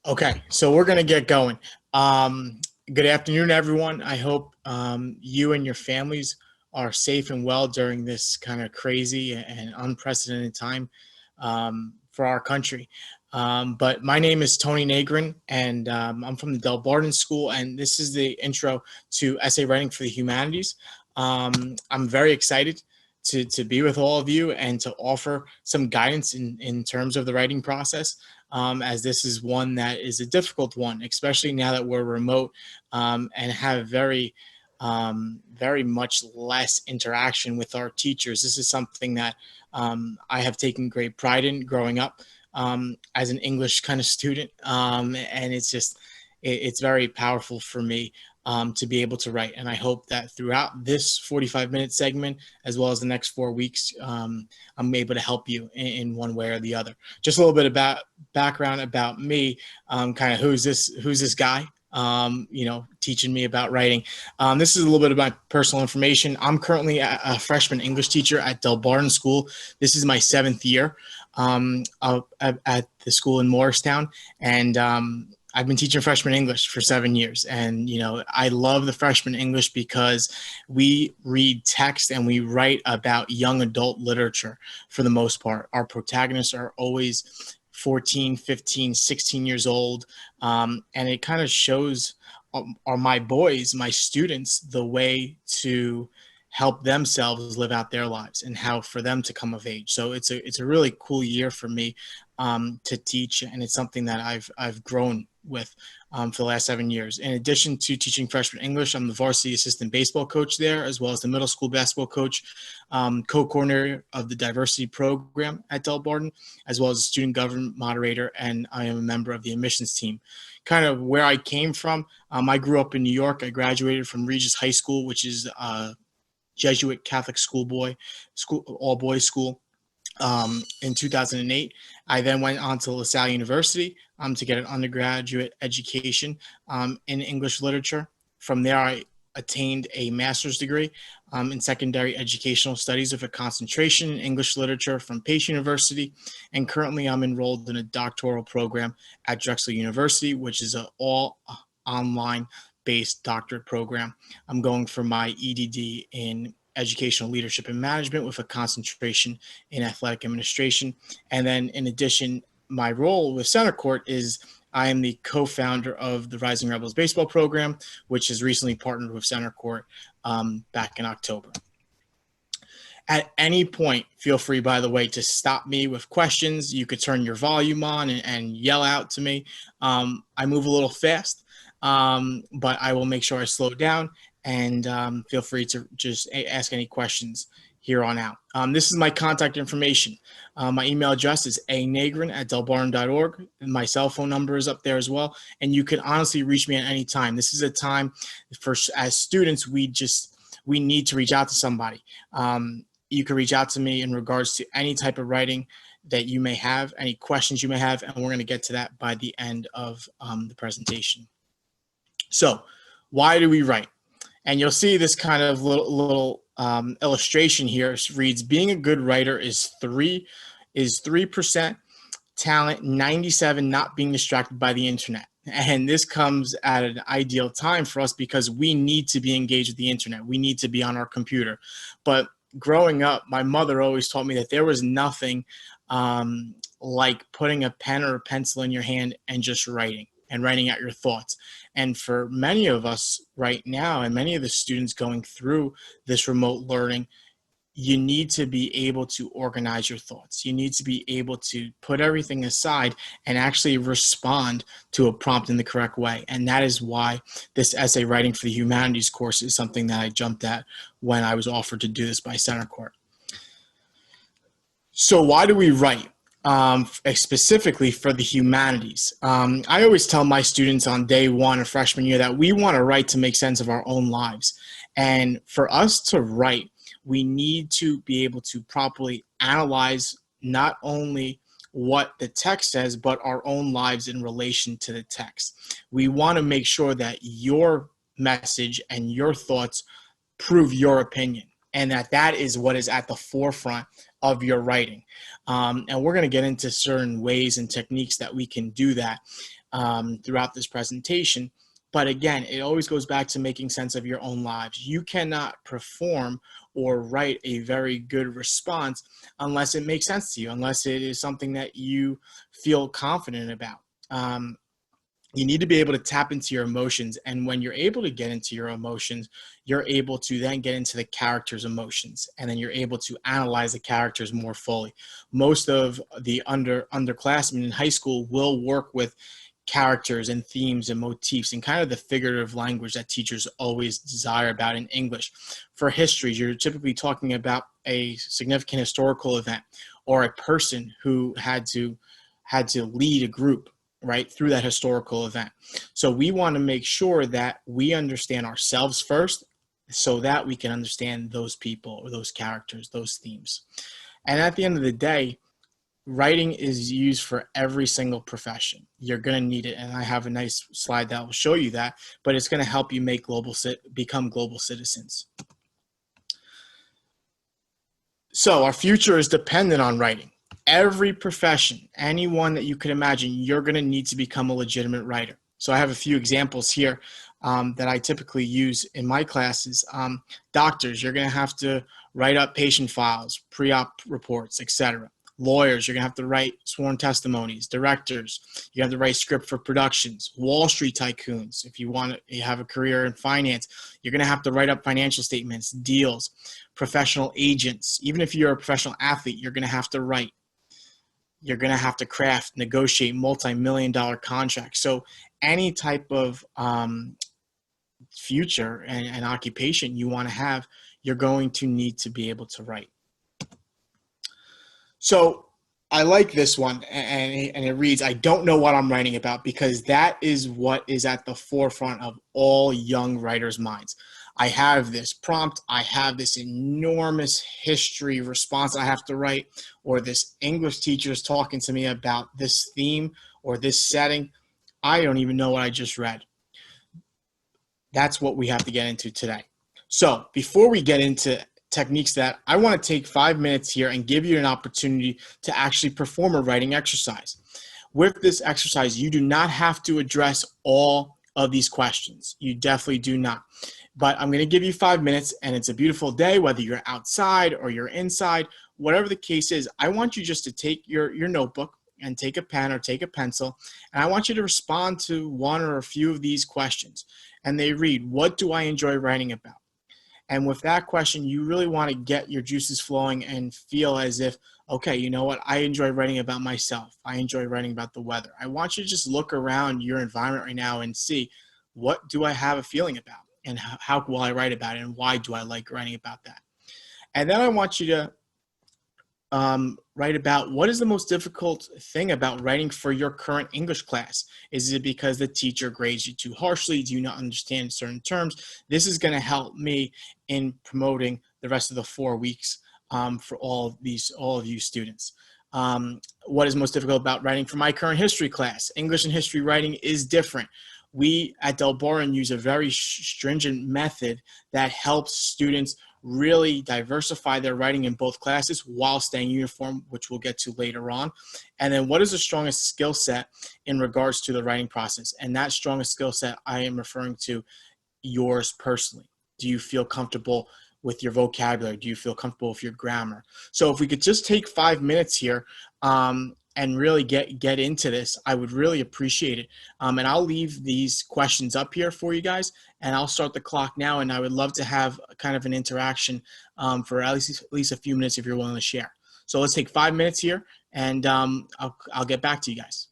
Okay, so we're going to get going. Good afternoon, everyone. I hope you and your families are safe and well during this kind of crazy and unprecedented time for our country. But my name is Tony Negrin, and I'm from the Delbarton School, and this is the intro to essay writing for the humanities. I'm very excited to be with all of you and to offer some guidance in terms of the writing process. As this is one that is a difficult one, especially now that we're remote and have very much less interaction with our teachers. This is something that I have taken great pride in growing up as an English kind of student, and it's very powerful for me to be able to write. And I hope that throughout this 45-minute segment, as well as the next 4 weeks, I'm able to help you in one way or the other. Just a little bit about background about me, kind of who's this guy, teaching me about writing. This is a little bit of my personal information. I'm currently a freshman English teacher at Delbarton School. This is my 7th year at the school in Morristown, and I've been teaching freshman English for 7 years. And, I love the freshman English because we read text and we write about young adult literature for the most part. Our protagonists are always 14, 15, 16 years old. And it kind of shows my boys, my students, the way to help themselves live out their lives and how for them to come of age. So it's a really cool year for me to teach, and it's something that I've grown with for the last 7 years. In addition to teaching freshman English, I'm the varsity assistant baseball coach there, as well as the middle school basketball coach, co-coordinator of the diversity program at Delbarton, as well as a student government moderator, and I am a member of the admissions team. Kind of where I came from, I grew up in New York. I graduated from Regis High School, which is a Jesuit Catholic all boys school. In 2008. I then went on to LaSalle University to get an undergraduate education in English literature. From there, I attained a master's degree in secondary educational studies with a concentration in English literature from Pace University. And currently, I'm enrolled in a doctoral program at Drexel University, which is an all online based doctorate program. I'm going for my EDD in educational leadership and management with a concentration in athletic administration. And then in addition, my role with Centercourt is I am the co-founder of the Rising Rebels baseball program, which has recently partnered with Centercourt back in October. At any point, feel free, by the way, to stop me with questions. You could turn your volume on and yell out to me. I move a little fast, but I will make sure I slow down. And feel free to just ask any questions here on out. This is my contact information. My email address is anegrin@delbarton.org. My cell phone number is up there as well. And you can honestly reach me at any time. This is a time as students, we need to reach out to somebody. You can reach out to me in regards to any type of writing that you may have, any questions you may have, and we're going to get to that by the end of the presentation. So why do we write? And you'll see this kind of little illustration here. It reads, being a good writer is 3% talent, 97 not being distracted by the internet. And this comes at an ideal time for us because we need to be engaged with the internet. We need to be on our computer. But growing up, my mother always taught me that there was nothing like putting a pen or a pencil in your hand and just writing out your thoughts. And for many of us right now, and many of the students going through this remote learning, you need to be able to organize your thoughts. You need to be able to put everything aside and actually respond to a prompt in the correct way. And that is why this essay writing for the humanities course is something that I jumped at when I was offered to do this by Centercourt. So why do we write? Specifically for the humanities. I always tell my students on day one of freshman year that we want to write to make sense of our own lives. And for us to write, we need to be able to properly analyze not only what the text says, but our own lives in relation to the text. We want to make sure that your message and your thoughts prove your opinion, and that is what is at the forefront of your writing. And we're going to get into certain ways and techniques that we can do that throughout this presentation. But again, it always goes back to making sense of your own lives. You cannot perform or write a very good response unless it makes sense to you, unless it is something that you feel confident about. You need to be able to tap into your emotions. And when you're able to get into your emotions, you're able to then get into the character's emotions. And then you're able to analyze the characters more fully. Most of the underclassmen in high school will work with characters and themes and motifs and kind of the figurative language that teachers always desire about in English. For history, you're typically talking about a significant historical event or a person who had to lead a group, right, through that historical event. So we want to make sure that we understand ourselves first so that we can understand those people or those characters, those themes. And at the end of the day, writing is used for every single profession. You're going to need it. And I have a nice slide that will show you that, but it's going to help you become global citizens. So our future is dependent on writing. Every profession, anyone that you could imagine, you're going to need to become a legitimate writer. So I have a few examples here that I typically use in my classes. Doctors, you're going to have to write up patient files, pre-op reports, etc. Lawyers, you're going to have to write sworn testimonies. Directors, you have to write script for productions. Wall Street tycoons, if you want to have a career in finance, you're going to have to write up financial statements, deals. Professional agents, even if you're a professional athlete, you're going to have to write. You're going to have to craft, negotiate multi-million-dollar contracts. So any type of future and occupation you want to have, you're going to need to be able to write. So I like this one, and it reads, I don't know what I'm writing about, because that is what is at the forefront of all young writers' minds. I have this prompt, I have this enormous history response I have to write, or this English teacher is talking to me about this theme or this setting. I don't even know what I just read. That's what we have to get into today. So before we get into techniques, that I want to take 5 minutes here and give you an opportunity to actually perform a writing exercise. With this exercise, you do not have to address all of these questions. You definitely do not. But I'm going to give you 5 minutes, and it's a beautiful day, whether you're outside or you're inside, whatever the case is. I want you just to take your notebook and take a pen or take a pencil, and I want you to respond to one or a few of these questions. And they read, what do I enjoy writing about? And with that question, you really want to get your juices flowing and feel as if, okay, you know what? I enjoy writing about myself. I enjoy writing about the weather. I want you to just look around your environment right now and see, what do I have a feeling about? And how will I write about it? And why do I like writing about that? And then I want you to write about, what is the most difficult thing about writing for your current English class? Is it because the teacher grades you too harshly? Do you not understand certain terms? This is going to help me in promoting the rest of the 4 weeks for all of you students. What is most difficult about writing for my current history class? English and history writing is different. We at Delbarton use a very stringent method that helps students really diversify their writing in both classes while staying uniform, which we'll get to later on. And then what is the strongest skill set in regards to the writing process? And that strongest skill set, I am referring to yours personally. Do you feel comfortable with your vocabulary? Do you feel comfortable with your grammar? So if we could just take 5 minutes here and really get into this, I would really appreciate it. And I'll leave these questions up here for you guys, and I'll start the clock now. And I would love to have kind of an interaction for at least a few minutes if you're willing to share. So let's take 5 minutes here, and I'll get back to you guys.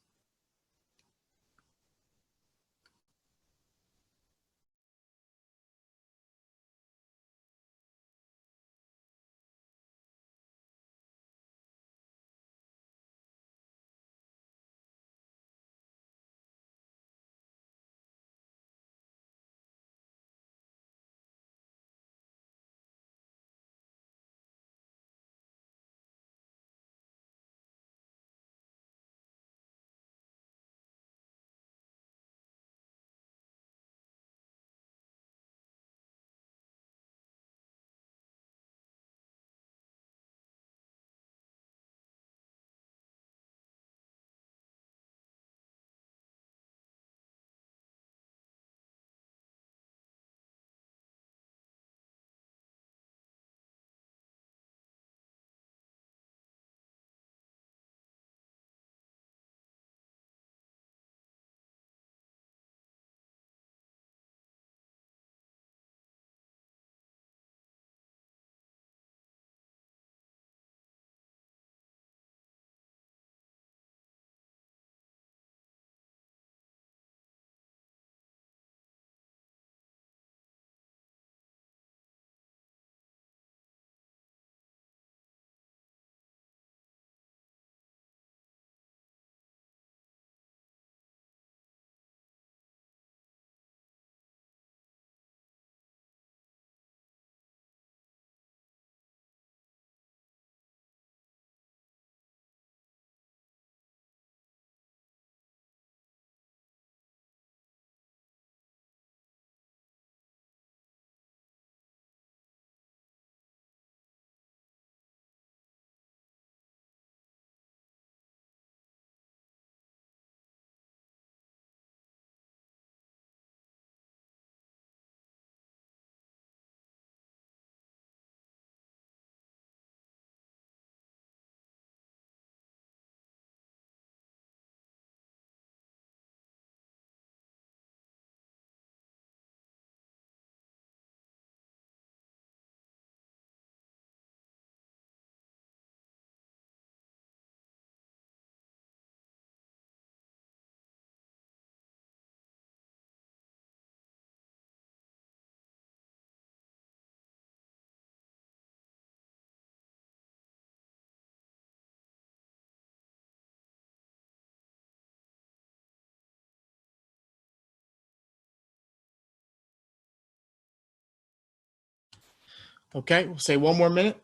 Okay, we'll say 1 more minute.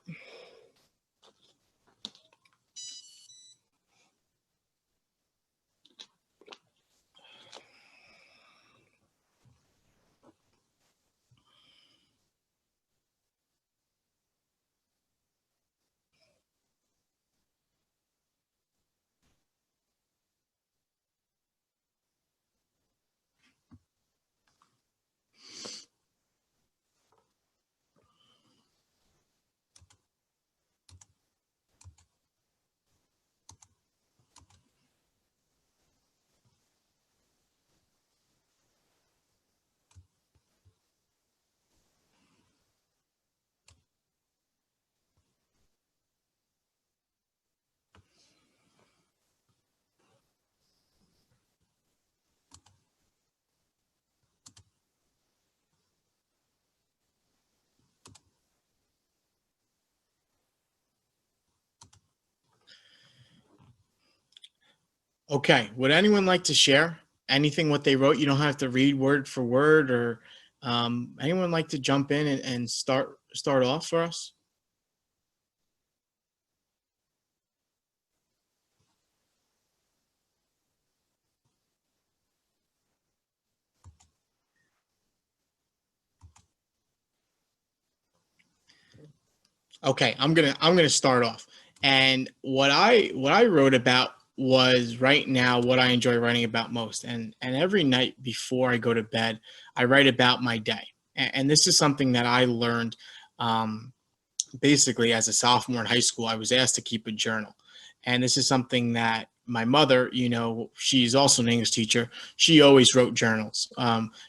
Okay, would anyone like to share anything what they wrote? You don't have to read word for word, or anyone like to jump in and start off for us? Okay, I'm gonna start off. And what I wrote about was right now what I enjoy writing about most. And every night before I go to bed, I write about my day. And this is something that I learned um, basically as a sophomore in high school. I was asked to keep a journal. And this is something that my mother, she's also an English teacher. She always wrote journals.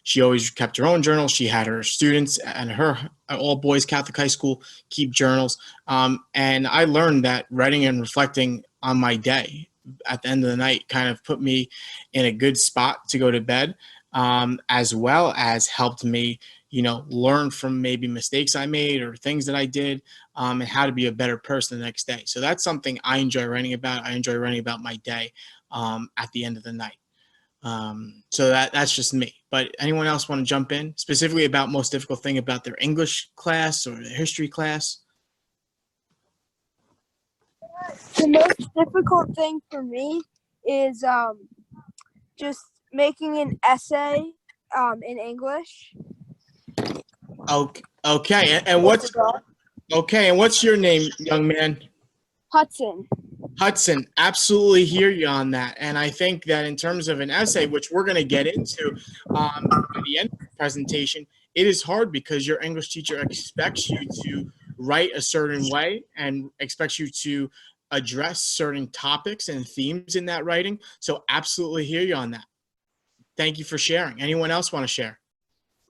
She always kept her own journals. She had her students and her all boys Catholic high school keep journals. And I learned that writing and reflecting on my day at the end of the night kind of put me in a good spot to go to bed, as well as helped me, learn from maybe mistakes I made or things that I did, and how to be a better person the next day. So that's something I enjoy writing about. I enjoy writing about my day at the end of the night. So that's just me. But anyone else want to jump in specifically about most difficult thing about their English class or their history class? The most difficult thing for me is just making an essay in English. Okay, okay. And what's your name, young man? Hudson. Hudson, absolutely hear you on that. And I think that in terms of an essay, which we're going to get into at the end of the presentation, it is hard because your English teacher expects you to write a certain way and expects you to address certain topics and themes in that writing. So absolutely hear you on that. Thank you for sharing. Anyone else want to share?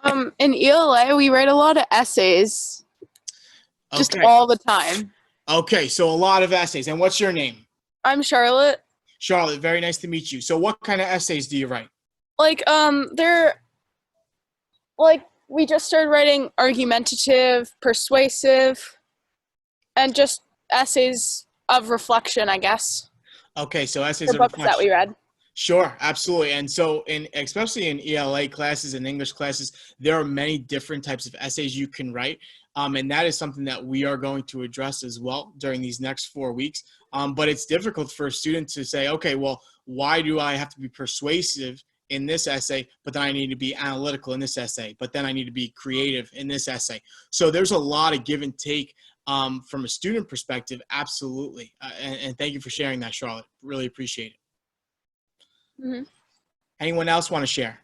In ELA, we write a lot of essays, just Okay. all the time. Okay, so a lot of essays. And what's your name? I'm Charlotte. Charlotte, very nice to meet you. So what kind of essays do you write? We just started writing argumentative, persuasive, and just essays of reflection, I guess. Okay, so essays The of books reflection. that we read. Sure, absolutely. And so especially in ELA classes and English classes, there are many different types of essays you can write. And that is something that we are going to address as well during these next 4 weeks. But it's difficult for a student to say, okay, well, why do I have to be persuasive in this essay, but then I need to be analytical in this essay, but then I need to be creative in this essay. So there's a lot of give and take from a student perspective. Absolutely. And thank you for sharing that, Charlotte. Really appreciate it. Mm-hmm. Anyone else want to share?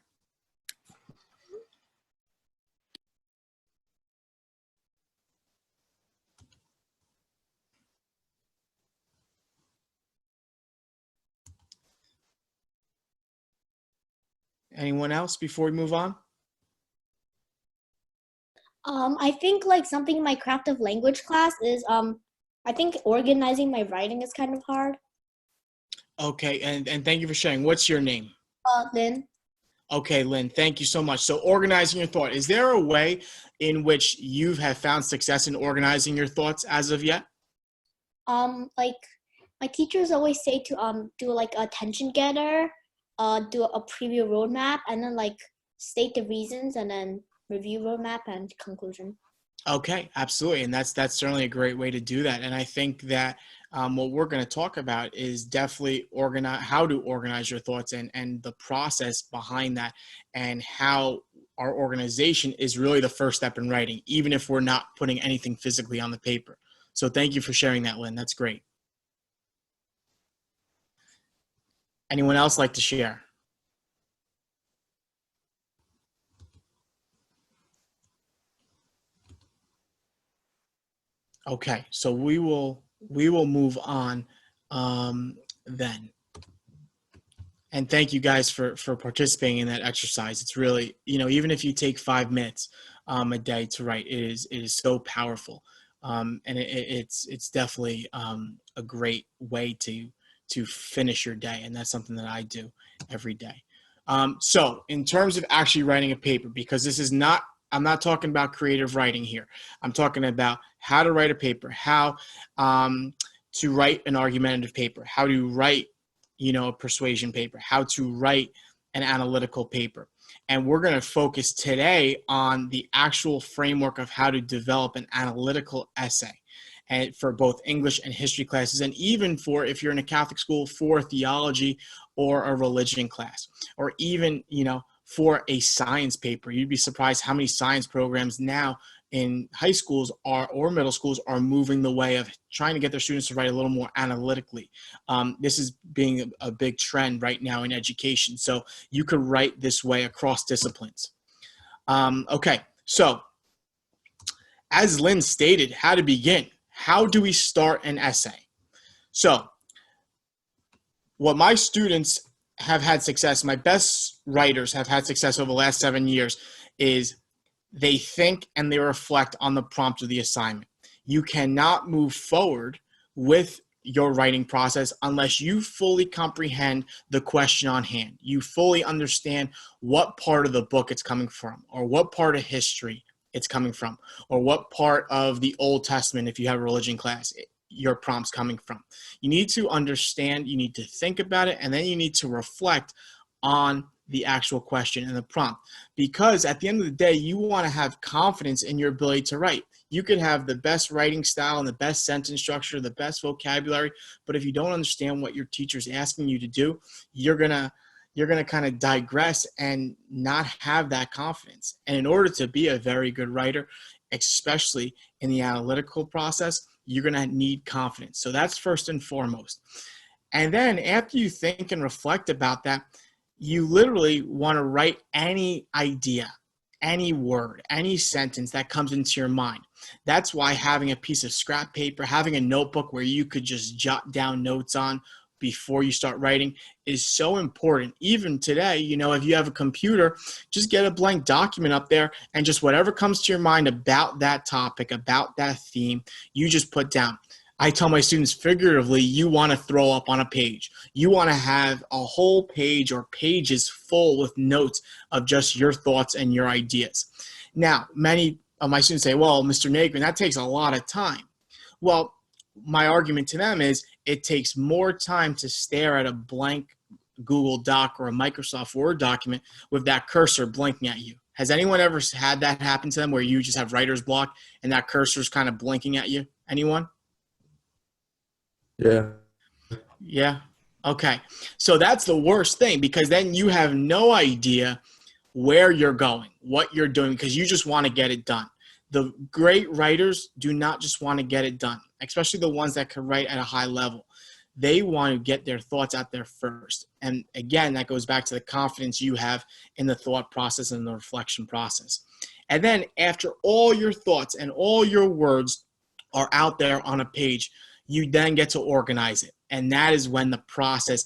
Anyone else before we move on? I think like something in my craft of language class is I think organizing my writing is kind of hard. Okay, and thank you for sharing. What's your name? Lynn. Okay, Lynn, thank you so much. So organizing your thought. Is there a way in which you have found success in organizing your thoughts as of yet? Like my teachers always say to do like a attention getter, do a preview roadmap, and then like state the reasons and then review roadmap and conclusion. Okay, absolutely, and that's certainly a great way to do that. And I think that what we're going to talk about is definitely organize how to organize your thoughts and the process behind that, and how our organization is really the first step in writing, even if we're not putting anything physically on the paper. So thank you for sharing that, Lynn. That's great. Anyone else like to share? Okay, so we will move on then. And thank you guys for participating in that exercise. It's really, even if you take 5 minutes a day to write, it is so powerful, and it's definitely a great way to finish your day, and that's something that I do every day. So in terms of actually writing a paper, because this is not, I'm not talking about creative writing here. I'm talking about how to write a paper, how to write an argumentative paper, how to write a persuasion paper, how to write an analytical paper. And we're going to focus today on the actual framework of how to develop an analytical essay, and for both English and history classes, and even for, if you're in a Catholic school, for theology or a religion class, or even, for a science paper. You'd be surprised how many science programs now in high schools or middle schools are moving the way of trying to get their students to write a little more analytically. This is being a big trend right now in education. So you could write this way across disciplines. Okay, so as Lynn stated, how to begin. How do we start an essay? So what my students have had success, my best writers have had success over the last 7 years, is they think and they reflect on the prompt of the assignment. You cannot move forward with your writing process unless you fully comprehend the question on hand. You fully understand what part of the book it's coming from, or what part of history it's coming from, or what part of the Old Testament, if you have a religion class, your prompt's coming from. You need to understand, you need to think about it, and then you need to reflect on the actual question and the prompt. Because at the end of the day, you want to have confidence in your ability to write. You could have the best writing style and the best sentence structure, the best vocabulary, but if you don't understand what your teacher's asking you to do, you're gonna kind of digress and not have that confidence. And in order to be a very good writer, especially in the analytical process, you're going to need confidence. So that's first and foremost. And then after you think and reflect about that, you literally want to write any idea, any word, any sentence that comes into your mind. That's why having a piece of scrap paper, having a notebook where you could just jot down notes on before you start writing is so important. Even today, if you have a computer, just get a blank document up there, and just whatever comes to your mind about that topic, about that theme, you just put down. I tell my students figuratively, you want to throw up on a page. You want to have a whole page or pages full with notes of just your thoughts and your ideas. Now, many of my students say, well, Mr. Negrin, that takes a lot of time. Well, my argument to them is it takes more time to stare at a blank Google Doc or a Microsoft Word document with that cursor blinking at you. Has anyone ever had that happen to them where you just have writer's block and that cursor is kind of blinking at you? Anyone? Yeah. Yeah. Okay. So that's the worst thing, because then you have no idea where you're going, what you're doing, because you just want to get it done. The great writers do not just want to get it done, especially the ones that can write at a high level. They want to get their thoughts out there first. And again, that goes back to the confidence you have in the thought process and the reflection process. And then after all your thoughts and all your words are out there on a page, you then get to organize it. And that is when the process,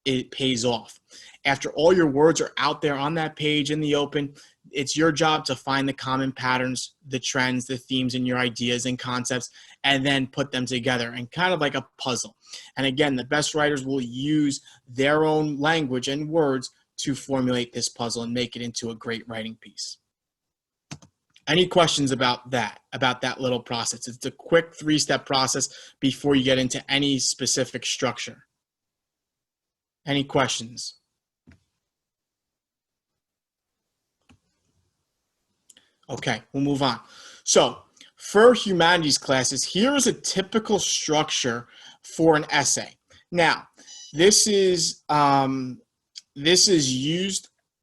it pays off. After all your words are out there on that page in the open, it's your job to find the common patterns, the trends, the themes in your ideas and concepts, and then put them together and kind of like a puzzle. And again, the best writers will use their own language and words to formulate this puzzle and make it into a great writing piece. Any questions about that little process? It's a quick 3-step process before you get into any specific structure. Any questions? Okay, we'll move on. So for humanities classes, here is a typical structure for an essay. Now, this is used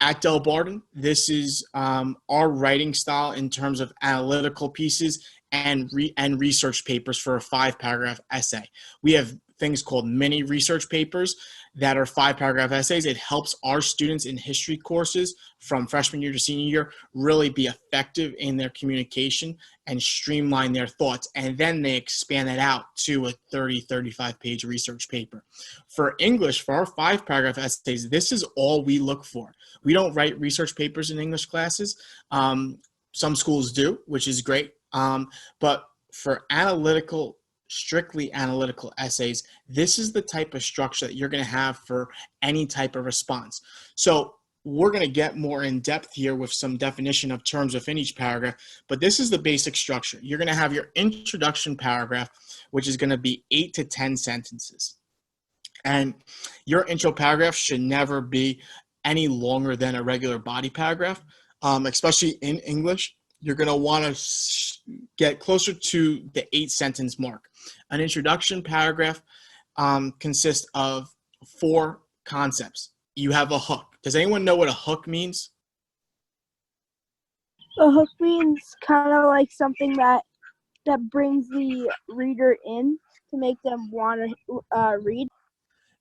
at Delbarton. This is our writing style in terms of analytical pieces and research papers for a 5-paragraph essay. We have things called mini research papers that are 5-paragraph essays. It helps our students in history courses from freshman year to senior year really be effective in their communication and streamline their thoughts. And then they expand it out to a 35-page research paper. For English, for our 5-paragraph essays, this is all we look for. We don't write research papers in English classes. Some schools do, which is great. But for strictly analytical essays, this is the type of structure that you're going to have for any type of response. So we're going to get more in depth here with some definition of terms within each paragraph, but this is the basic structure. You're going to have your introduction paragraph, which is going to be 8 to 10 sentences. And your intro paragraph should never be any longer than a regular body paragraph, especially in English. You're going to want to get closer to the 8-sentence mark. An introduction paragraph consists of 4 concepts. You have a hook. Does anyone know what a hook means? A hook means kind of like something that brings the reader in to make them want to read.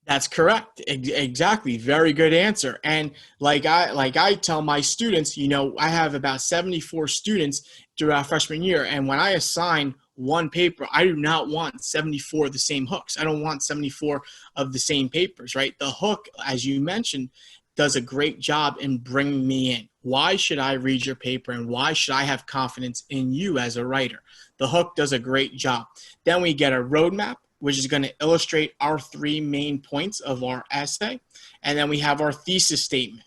That's correct. Exactly. Very good answer. And like I tell my students, I have about 74 students throughout freshman year. And when I assign one paper, I do not want 74 of the same hooks. I don't want 74 of the same papers, right? The hook, as you mentioned, does a great job in bringing me in. Why should I read your paper and why should I have confidence in you as a writer? The hook does a great job. Then we get a roadmap, which is going to illustrate our 3 main points of our essay. And then we have our thesis statement,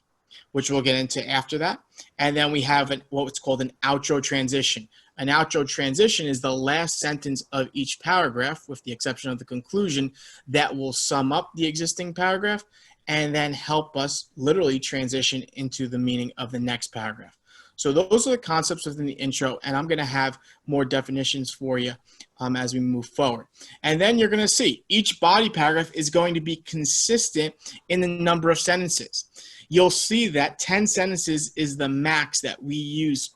which we'll get into after that. And then we have what's called an outro transition. An outro transition is the last sentence of each paragraph, with the exception of the conclusion, that will sum up the existing paragraph and then help us literally transition into the meaning of the next paragraph. So those are the concepts within the intro, and I'm going to have more definitions for you as we move forward. And then you're going to see each body paragraph is going to be consistent in the number of sentences. You'll see that 10 sentences is the max that we use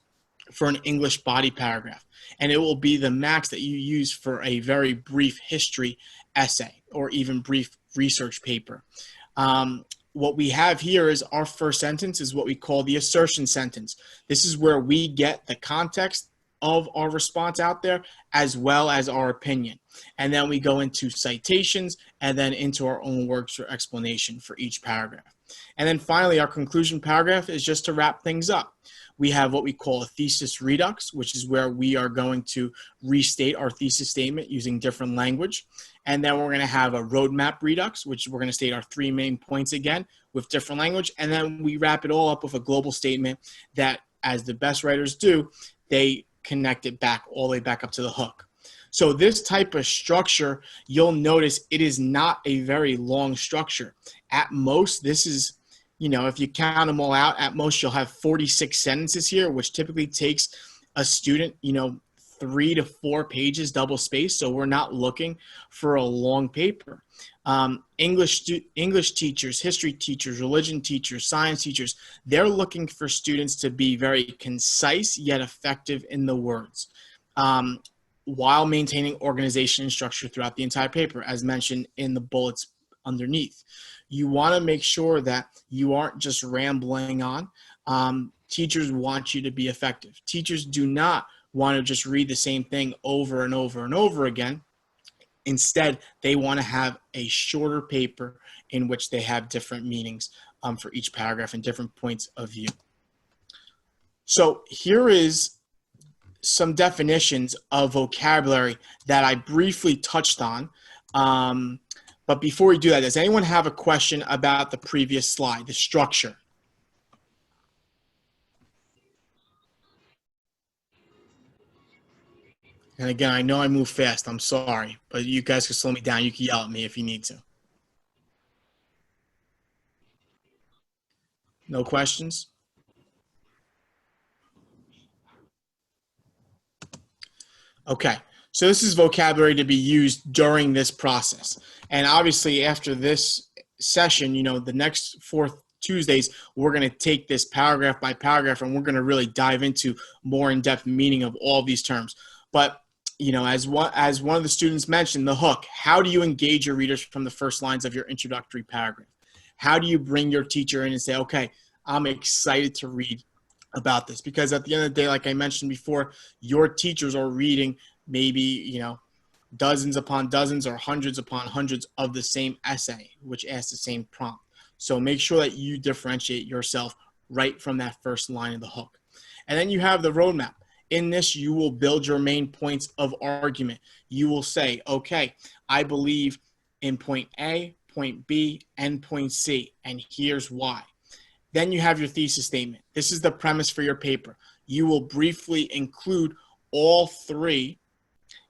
for an English body paragraph, and it will be the max that you use for a very brief history essay or even brief research paper. What we have here is our first sentence is what we call the assertion sentence. This is where we get the context of our response out there as well as our opinion. And then we go into citations and then into our own works or explanation for each paragraph. And then finally, our conclusion paragraph is just to wrap things up. We have what we call a thesis redux, which is where we are going to restate our thesis statement using different language. And then we're going to have a roadmap redux, which we're going to state our 3 main points again with different language. And then we wrap it all up with a global statement that, as the best writers do, they connect it back all the way back up to the hook. So this type of structure, you'll notice it is not a very long structure. At most, this is, if you count them all out, at most you'll have 46 sentences here, which typically takes a student, 3 to 4 pages double spaced. So we're not looking for a long paper. English teachers, history teachers, religion teachers, science teachers, they're looking for students to be very concise yet effective in the words, while maintaining organization and structure throughout the entire paper, as mentioned in the bullets underneath. You want to make sure that you aren't just rambling on. Teachers want you to be effective. Teachers do not want to just read the same thing over and over and over again. Instead, they want to have a shorter paper in which they have different meanings for each paragraph and different points of view. So here is some definitions of vocabulary that I briefly touched on. But before we do that, does anyone have a question about the previous slide, the structure? And again, I know I move fast. I'm sorry, but you guys can slow me down. You can yell at me if you need to. No questions? Okay, so this is vocabulary to be used during this process. And obviously after this session, you know, the next 4 Tuesdays, we're going to take this paragraph by paragraph and we're going to really dive into more in-depth meaning of all these terms. But, you know, as one of the students mentioned, the hook, how do you engage your readers from the first lines of your introductory paragraph? How do you bring your teacher in and say, okay, I'm excited to read about this? Because at the end of the day, like I mentioned before, your teachers are reading maybe, you know, dozens upon dozens or hundreds upon hundreds of the same essay, which asks the same prompt. So make sure that you differentiate yourself right from that first line of the hook. And then you have the roadmap. In this, you will build your main points of argument. You will say, okay, I believe in point A, point B, and point C, and here's why. Then you have your thesis statement. This is the premise for your paper. You will briefly include all 3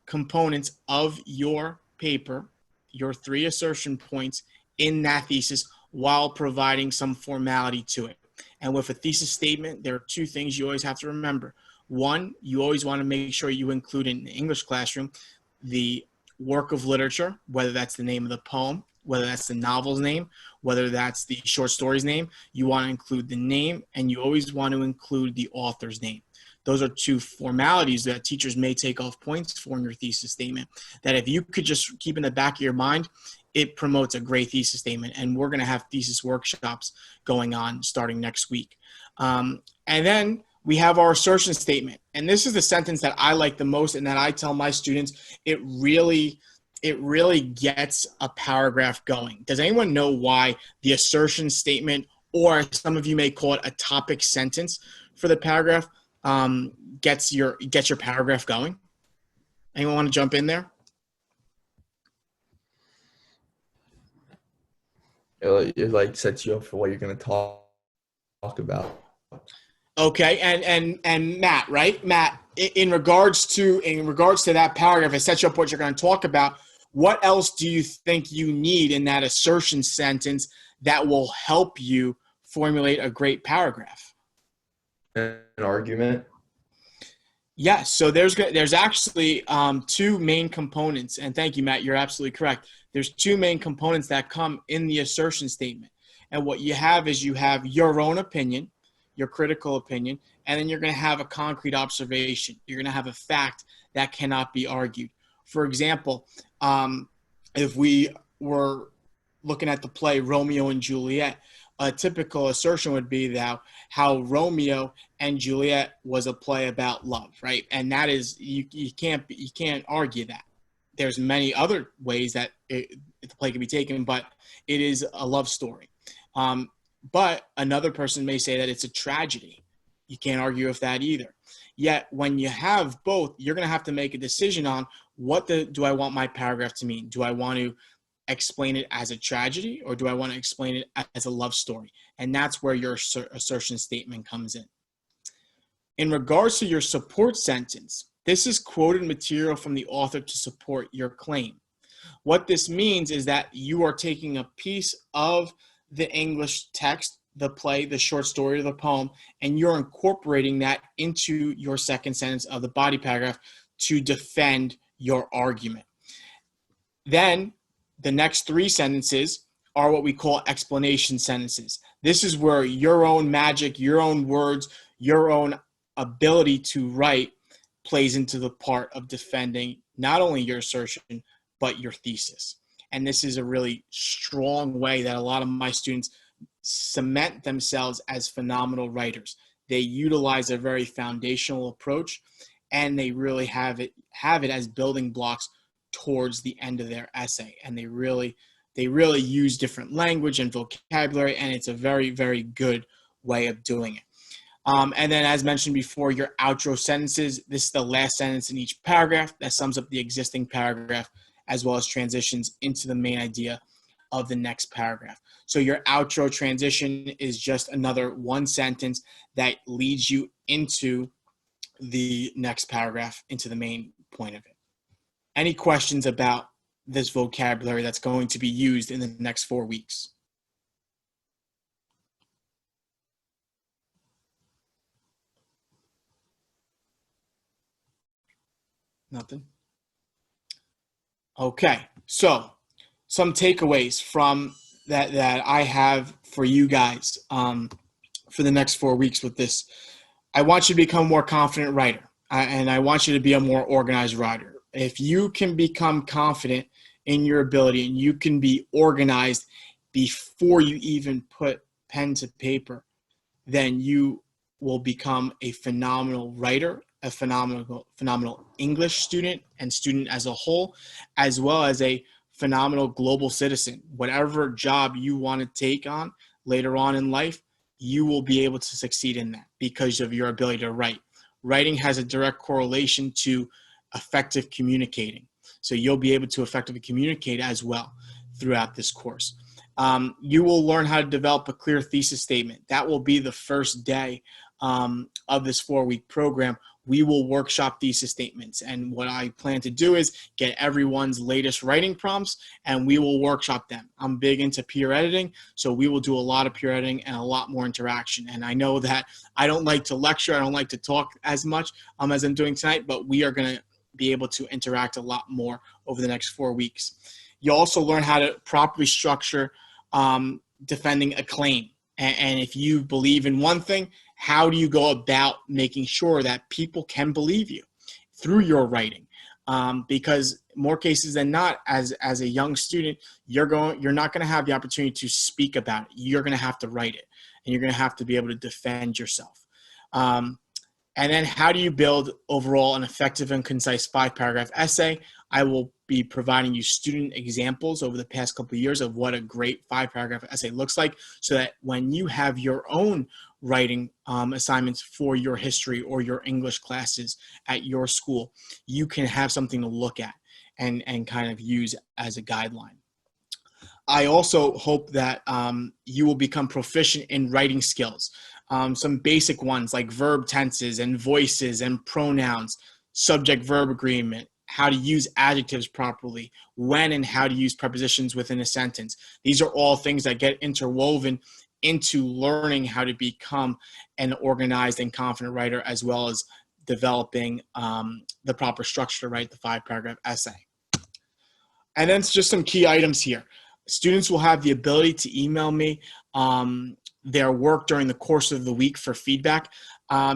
components of your paper, your 3 assertion points in that thesis while providing some formality to it. And with a thesis statement, there are 2 things you always have to remember. One, you always want to make sure you include in the English classroom the work of literature, whether that's the name of the poem, whether that's the novel's name, whether that's the short story's name. You want to include the name, and you always want to include the author's name. Those are 2 formalities that teachers may take off points for in your thesis statement, that if you could just keep in the back of your mind, it promotes a great thesis statement. And we're going to have thesis workshops going on starting next week. And then we have our assertion statement. And this is the sentence that I like the most and that I tell my students, it really gets a paragraph going. Does anyone know why the assertion statement, or some of you may call it a topic sentence for the paragraph, gets your paragraph going? Anyone want to jump in there? It like sets you up for what you're going to talk about. Okay, and Matt, right? Matt, in regards to that paragraph, it sets you up what you're going to talk about. What else do you think you need in that assertion sentence that will help you formulate a great paragraph? An argument. Yes, so there's actually 2 main components, and thank you, Matt, you're absolutely correct. There's 2 main components that come in the assertion statement. And what you have is you have your own opinion, your critical opinion, and then you're going to have a concrete observation. You're going to have a fact that cannot be argued. For example, if we were looking at the play Romeo and Juliet, a typical assertion would be that how Romeo and Juliet was a play about love, right? And that is, you can't argue that. There's many other ways that the play can be taken, but it is a love story. But another person may say that it's a tragedy. You can't argue with that either. Yet when you have both, you're going to have to make a decision on do I want my paragraph to mean? Do I want to explain it as a tragedy, or do I want to explain it as a love story? And that's where your assertion statement comes in. In regards to your support sentence, this is quoted material from the author to support your claim. What this means is that you are taking a piece of the English text, the play, the short story, or the poem, and you're incorporating that into your second sentence of the body paragraph to defend your argument. Then the next 3 sentences are what we call explanation sentences. This is where your own magic, your own words, your own ability to write plays into the part of defending not only your assertion, but your thesis. And this is a really strong way that a lot of my students cement themselves as phenomenal writers. They utilize a very foundational approach, and they really have it as building blocks towards the end of their essay. And they really use different language and vocabulary, and it's a very, very good way of doing it. And then, as mentioned before, your outro sentences. This is the last sentence in each paragraph that sums up the existing paragraph, as well as transitions into the main idea of the next paragraph. So your outro transition is just another 1 sentence that leads you into the next paragraph, into the main point of it. Any questions about this vocabulary that's going to be used in the next 4 weeks? Nothing? Okay, so some takeaways from that I have for you guys for the next 4 weeks with this. I want you to become a more confident writer, and I want you to be a more organized writer. If you can become confident in your ability and you can be organized before you even put pen to paper, then you will become a phenomenal writer, a phenomenal English student and student as a whole, as well as a phenomenal global citizen. Whatever job you want to take on later on in life, you will be able to succeed in that because of your ability to write. Writing has a direct correlation to effective communicating. So you'll be able to effectively communicate as well throughout this course. You will learn how to develop a clear thesis statement. That will be the first day of this 4-week program. We will workshop thesis statements. And what I plan to do is get everyone's latest writing prompts and we will workshop them. I'm big into peer editing, so we will do a lot of peer editing and a lot more interaction. And I know that I don't like to lecture, I don't like to talk as much as I'm doing tonight, but we are going to be able to interact a lot more over the next 4 weeks. You'll also learn how to properly structure defending a claim. And if you believe in one thing, how do you go about making sure that people can believe you through your writing? Because more cases than not, as a young student, you're not going to have the opportunity to speak about it. You're going to have to write it, and you're going to have to be able to defend yourself. And then how do you build overall an effective and concise 5-paragraph essay? I will be providing you student examples over the past couple of years of what a great 5-paragraph essay looks like, so that when you have your own writing assignments for your history or your English classes at your school, you can have something to look at and kind of use as a guideline. I also hope that you will become proficient in writing skills. Some basic ones like verb tenses and voices and pronouns, subject-verb agreement, how to use adjectives properly, when and how to use prepositions within a sentence. These are all things that get interwoven into learning how to become an organized and confident writer, as well as developing the proper structure to write the 5-paragraph essay. And then it's just some key items here. Students will have the ability to email me their work during the course of the week for feedback.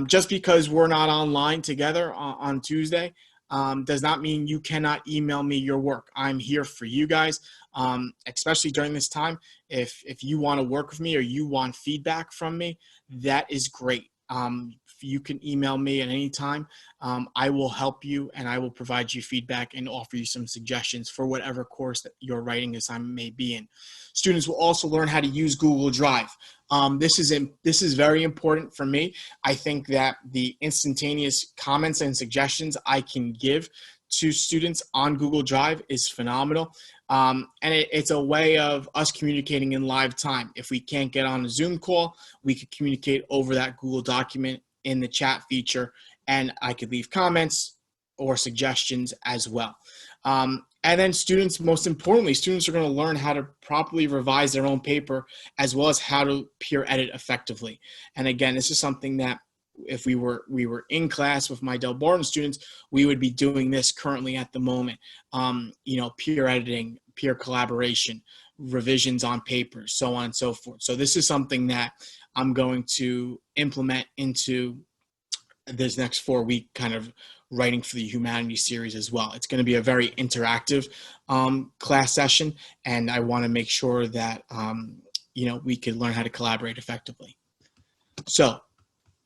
Just because we're not online together on Tuesday does not mean you cannot email me your work. I'm here for you guys, especially during this time. If you want to work with me or you want feedback from me, that is great. You can email me at any time. I will help you and I will provide you feedback and offer you some suggestions for whatever course that your writing assignment may be in. Students will also learn how to use Google Drive. This is very important for me. I think that the instantaneous comments and suggestions I can give to students on Google Drive is phenomenal. And it's a way of us communicating in live time. If we can't get on a Zoom call, we could communicate over that Google document in the chat feature, and I could leave comments or suggestions as well. And then students, most importantly, students are going to learn how to properly revise their own paper, as well as how to peer edit effectively. And again, this is something that if we were in class with my Delbarton students, we would be doing this currently at the moment. Peer editing, peer collaboration, revisions on papers, so on and so forth. So this is something that I'm going to implement into this next 4-week kind of writing for the Humanities series as well. It's going to be a very interactive class session, and I want to make sure that we can learn how to collaborate effectively. So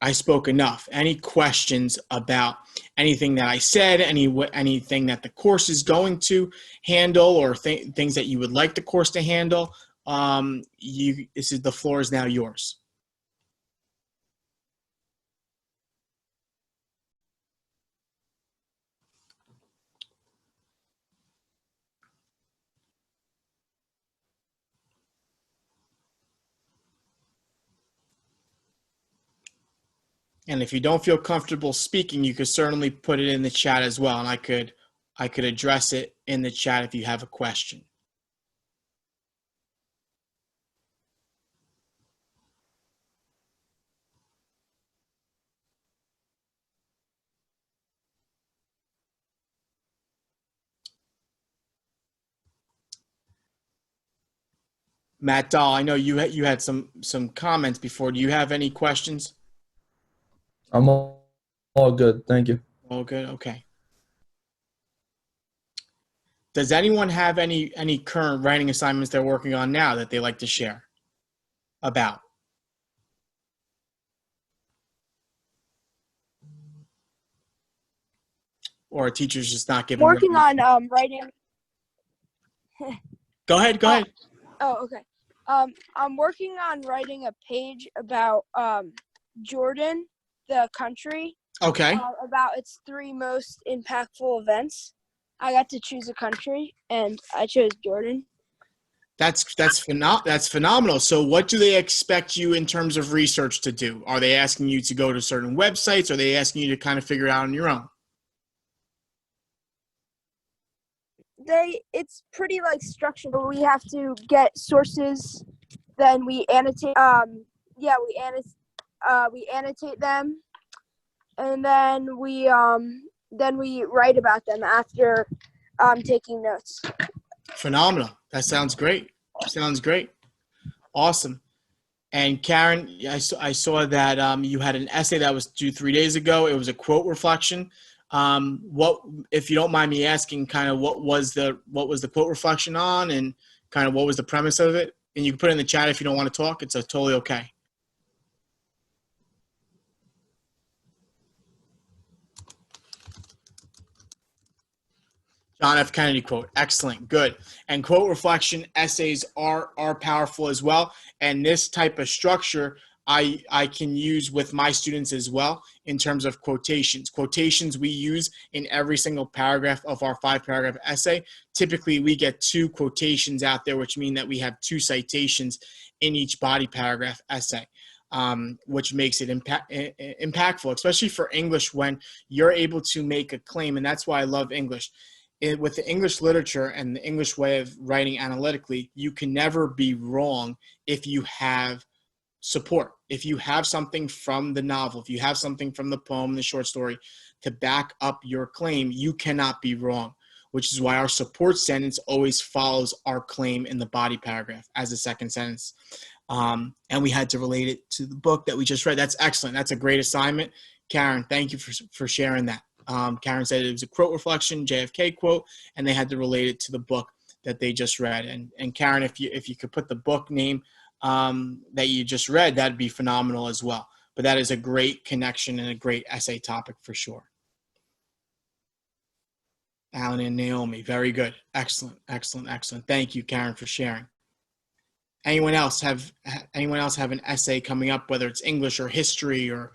I spoke enough. Any questions about anything that I said, anything that the course is going to handle, or things that you would like the course to handle? The floor is now yours. And if you don't feel comfortable speaking, you could certainly put it in the chat as well, and I could address it in the chat if you have a question. Matt Dahl, I know you had some comments before. Do you have any questions? I'm all good. Thank you. All good. Okay. Does anyone have any current writing assignments they're working on now that they like to share about? Or a teacher's just not giving? Working on writing. Go ahead. Go ahead. Oh, okay. I'm working on writing a page about Jordan, the country, Okay. about its 3 most impactful events. I got to choose a country, and I chose Jordan. That's phenomenal. So what do they expect you in terms of research to do? Are they asking you to go to certain websites? Or are they asking you to kind of figure it out on your own? It's pretty like structured. We have to get sources, then we annotate. We annotate them, and then we write about them after taking notes. Phenomenal. That sounds great. Sounds great. Awesome. And Karen, I saw that you had an essay that was due 3 days ago. It was a quote reflection. What, if you don't mind me asking, kind of what was the quote reflection on, and kind of what was the premise of it? And you can put it in the chat if you don't want to talk. It's totally okay. John F. Kennedy quote. Excellent. Good. And quote reflection essays are powerful as well. And this type of structure I can use with my students as well in terms of quotations. Quotations we use in every single paragraph of our 5-paragraph essay. Typically, we get 2 quotations out there, which mean that we have 2 citations in each body paragraph essay, which makes it impactful, especially for English when you're able to make a claim. And that's why I love English. With the English literature and the English way of writing analytically, you can never be wrong if you have support. If you have something from the novel, if you have something from the poem, the short story, to back up your claim, you cannot be wrong, which is why our support sentence always follows our claim in the body paragraph as a second sentence. And we had to relate it to the book that we just read. That's excellent. That's a great assignment. Karen, thank you for sharing that. Karen said it was a quote reflection, JFK quote, and they had to relate it to the book that they just read. And Karen, if you could put the book name that you just read, that'd be phenomenal as well. But that is a great connection and a great essay topic for sure. Alan and Naomi, very good. Excellent, excellent, excellent. Thank you, Karen, for sharing. Anyone else have an essay coming up, whether it's English or history or,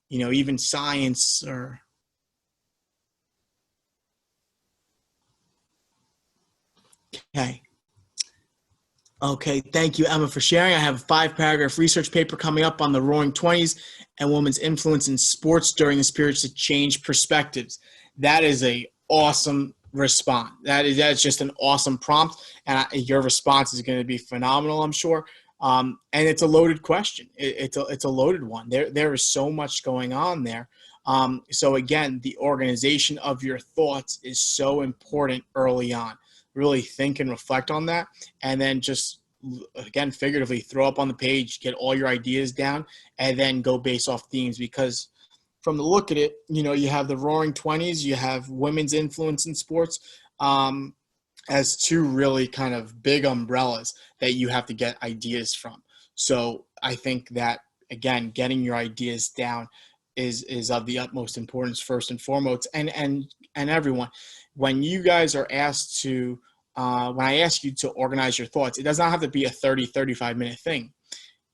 even science or? Okay, thank you, Emma, for sharing. I have a 5-paragraph research paper coming up on the Roaring Twenties and women's influence in sports during this period to change perspectives. That is a awesome response. That's just an awesome prompt, and your response is going to be phenomenal, I'm sure. And it's a loaded question. It's a loaded one. There is so much going on there. So again, the organization of your thoughts is so important early on. Really think and reflect on that, and then just, again, figuratively throw up on the page, get all your ideas down, and then go base off themes. Because from the look at it, you have the Roaring Twenties, you have women's influence in sports as 2 really kind of big umbrellas that you have to get ideas from. So I think that, again, getting your ideas down is of the utmost importance first and foremost. And everyone, when you guys are asked to, when I ask you to organize your thoughts, it does not have to be a 30-35 minute thing.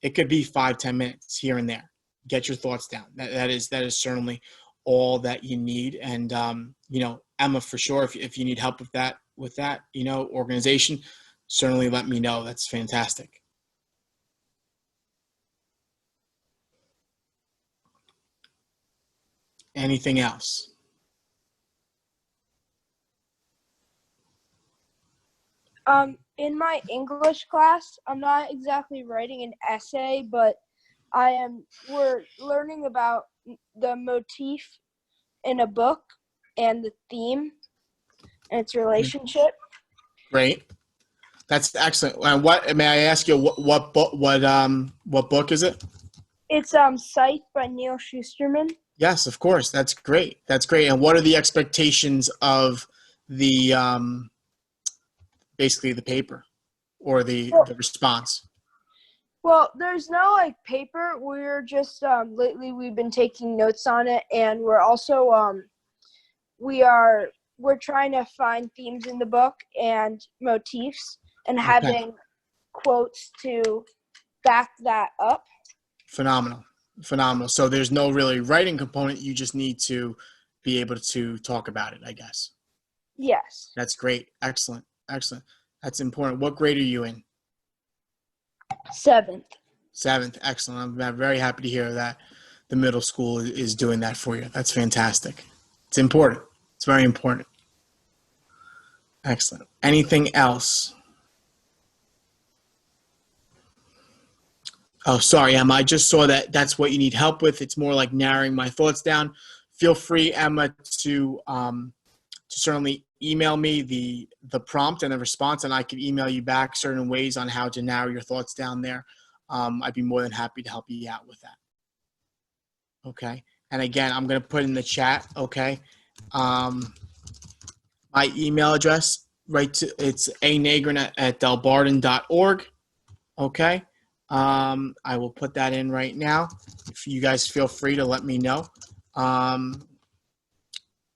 It could be 5-10 minutes here and there. Get your thoughts down. That is certainly all that you need. And Emma, for sure, if you need help with that, organization, certainly let me know. That's fantastic. Anything else? In my English class, I'm not exactly writing an essay, but we're learning about the motif in a book and the theme and its relationship. Great. That's excellent. And what may I ask you? What book? What book is it? It's Sight by Neil Schusterman. Yes, of course. That's great. That's great. And what are the expectations of the basically the paper or the response? Well, there's no like paper. We're just lately we've been taking notes on it, and we're also we're trying to find themes in the book and motifs and Okay. having quotes to back that up. Phenomenal. Phenomenal. So there's no really writing component. You just need to be able to talk about it, I guess. Yes. That's great. Excellent. Excellent. That's important. What grade are you in? 7th. 7th. Excellent. I'm very happy to hear that the middle school is doing that for you. That's fantastic. It's important. It's very important. Excellent. Anything else? Oh, sorry, Emma. I just saw that that's what you need help with. It's more like narrowing my thoughts down. Feel free, Emma, to certainly email me the prompt and the response, and I can email you back certain ways on how to narrow your thoughts down there. I'd be more than happy to help you out with that. Okay. And again, I'm going to put in the chat. Okay. My email address, it's anegrin@delbarton.org. Okay. I will put that in right now. If you guys feel free to let me know.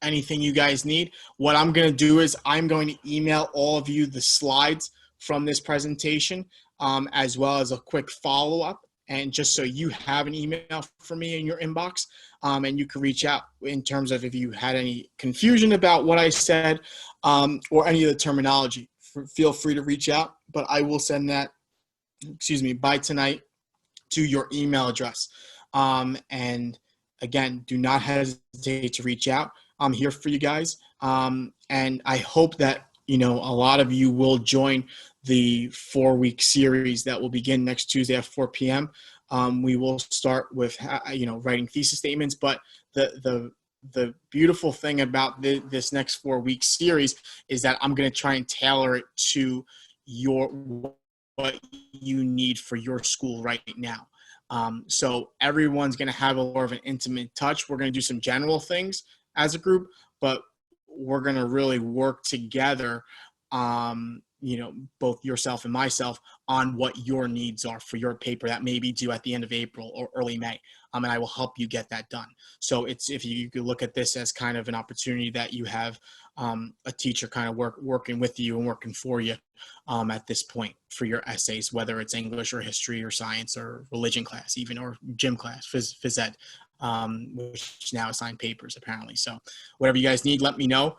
Anything you guys need. What I'm going to do is I'm going to email all of you the slides from this presentation, as well as a quick follow-up. And just so you have an email from me in your inbox, and you can reach out in terms of if you had any confusion about what I said, or any of the terminology. Feel free to reach out, but I will send that, by tonight to your email address. And again, do not hesitate to reach out. I'm here for you guys. And I hope that, a lot of you will join the 4-week series that will begin next Tuesday at 4 p.m. We will start with, writing thesis statements, but the beautiful thing about this next 4-week series is that I'm going to try and tailor it to what you need for your school right now. So everyone's going to have a more of an intimate touch. We're going to do some general things as a group, but we're going to really work together, both yourself and myself, on what your needs are for your paper that may be due at the end of April or early May. And I will help you get that done. So if you could look at this as kind of an opportunity that you have a teacher kind of working with you and working for you at this point for your essays, whether it's English or history or science or religion class even, or gym class, phys ed, which now assign papers apparently. So whatever you guys need, let me know.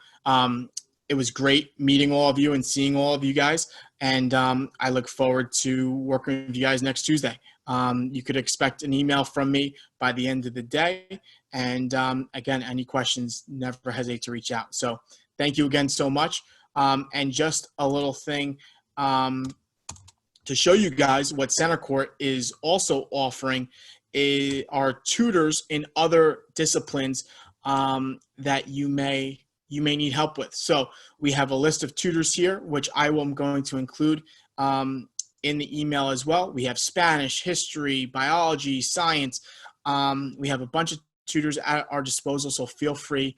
It was great meeting all of you and seeing all of you guys. And I look forward to working with you guys next Tuesday. You could expect an email from me by the end of the day. And again, any questions, never hesitate to reach out. So thank you again so much. And just a little thing to show you guys what Centercourt is also offering are tutors in other disciplines that you may need help with. So we have a list of tutors here, which I am going to include in the email as well. We have Spanish, history, biology, science. We have a bunch of tutors at our disposal, so feel free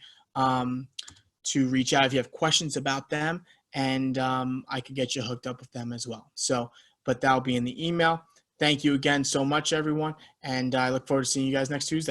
to reach out if you have questions about them, and I can get you hooked up with them as well. So, but that'll be in the email. Thank you again so much, everyone, and I look forward to seeing you guys next Tuesday.